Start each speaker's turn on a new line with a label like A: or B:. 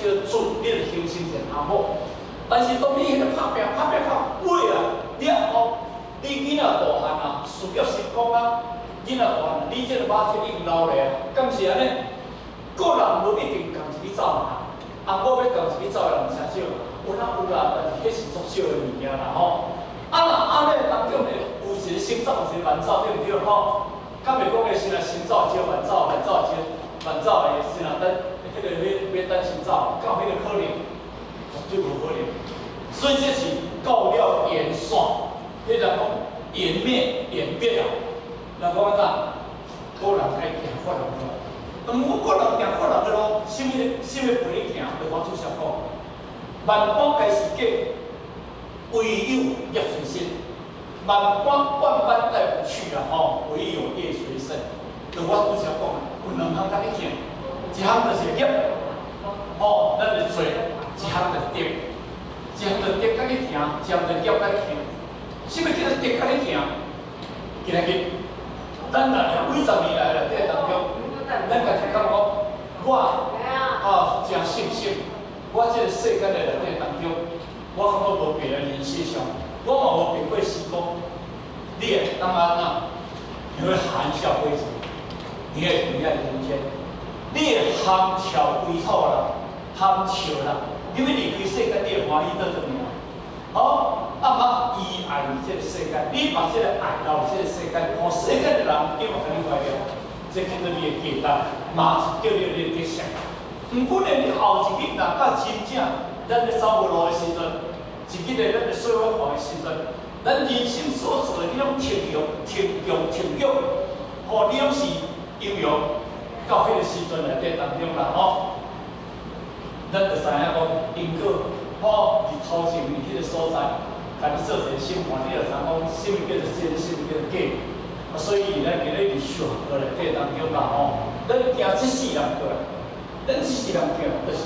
A: 叫准，你就形成一个阿某。但是当你迄个拍拼到尾啊，了后，你囡仔大汉啊，事业成功啊，囡仔大汉，你这个马体已经老了啊，敢是安尼？个人无一定共一个走嘛，阿某要共一个走的人诚少，有啦有啦，但是迄是足少的物件啦吼。啊那安尼当中咧，有时先走，有时慢走，对毋对吼？较袂讲诶，先来先走，少慢走，慢走少慢走诶，先来等迄个要等先走，到迄个可能，绝对无可能。所以这是到了演线，迄人讲演灭演变啊，人讲安怎？个人爱行法律的路，我个人行法律的路，什么陪你行？就我主席讲，万般皆是假，唯有业随身。万般带不去啊！吼，唯有业随身。就我主席讲的，有两项甲你行，一项就是业，吼，咱就做；一项就是德，一项就德甲你行，一项就业甲你行。什么叫做德甲你行？今日咱几十年来了，这当中，咱家己感觉我真信心。我这个世间的内底当中，我感觉无别人世上。我嘛无评过时讲，你会当安怎？你会含笑归程，你会离开人间，你会含笑归草啦，含笑啦，你要离开世间，你会欢喜倒转呢？好，嘛依爱这个世间，你把这个爱到这个世间，让世间的人今嘛甲你快乐，这叫做你的价值，嘛是叫你的德行。毋过呢，你后一日若到真正咱咧走无路的时阵。一日咧，咱咧说法化的时阵，咱人生所做的迄种成就，吼，你拢是应用到迄个时阵内底当中啦，吼。咱就知影讲因果，吼，伫头前面迄个所在，甲你做一个审判，你就知影讲什么叫做真，什么叫做假。所以咱今日伫修学内底当中啦，吼，咱行这世人过来，咱这世人行就是。